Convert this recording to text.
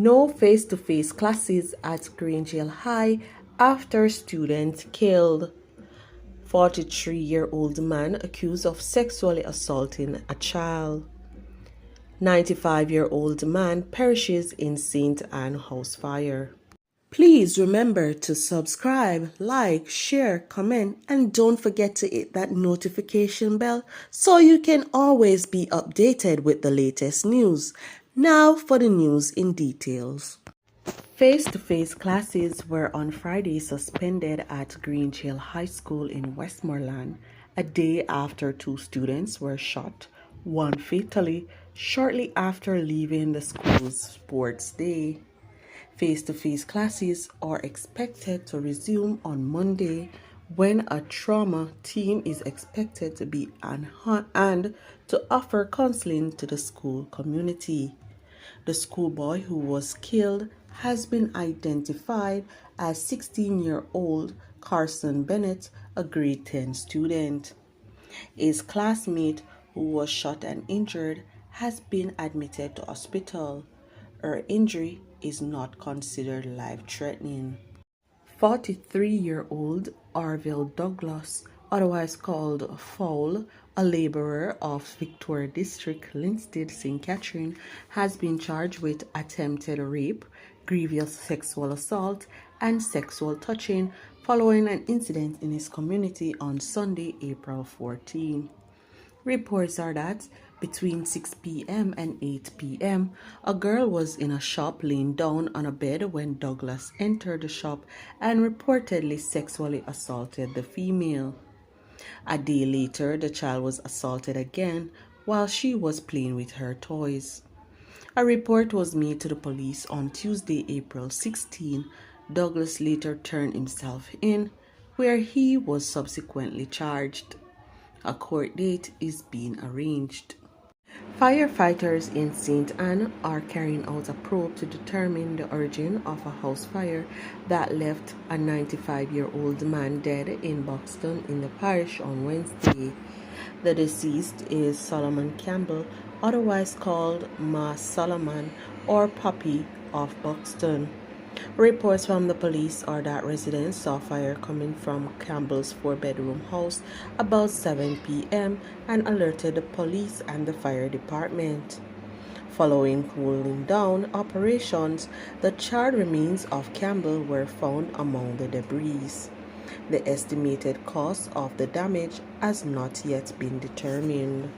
No face-to-face classes at Green High after student killed. 43-year-old man accused of sexually assaulting a child. 95-year-old man perishes in St. Anne house fire. Please remember to subscribe, like, share, comment, and don't forget to hit that notification bell so you can always be updated with the latest news. Now for the news in details. Face-to-face classes were on Friday suspended at Green High School in Westmoreland, a day after 2 students were shot, one fatally, shortly after leaving the school's sports day. Face-to-face classes are expected to resume on Monday when a trauma team is expected to be on hand to offer counseling to the school community. The schoolboy who was killed has been identified as 16-year-old Carson Bennett, a grade 10 student. His classmate, who was shot and injured, has been admitted to hospital. Her injury is not considered life-threatening. 43-year-old Orville Douglas, otherwise called sch00l, a laborer of Victoria District, Linstead, St. Catherine, has been charged with attempted rape, grievous sexual assault, and sexual touching following an incident in his community on Sunday, April 14. Reports are that between 6 p.m. and 8 p.m., a girl was in a shop laying down on a bed when Douglas entered the shop and reportedly sexually assaulted the female. A day later, the child was assaulted again while she was playing with her toys. A report was made to the police on Tuesday, April 16. Douglas later turned himself in, where he was subsequently charged. A court date is being arranged. Firefighters in St. Anne are carrying out a probe to determine the origin of a house fire that left a 95-year-old man dead in Buxton in the parish on Wednesday. The deceased is Solomon Campbell, otherwise called Ma Solomon or Poppy of Buxton. Reports from the police are that residents saw fire coming from Campbell's 4-bedroom house about 7 p.m. and alerted the police and the fire department. Following cooling down operations, the charred remains of Campbell were found among the debris. The estimated cost of the damage has not yet been determined.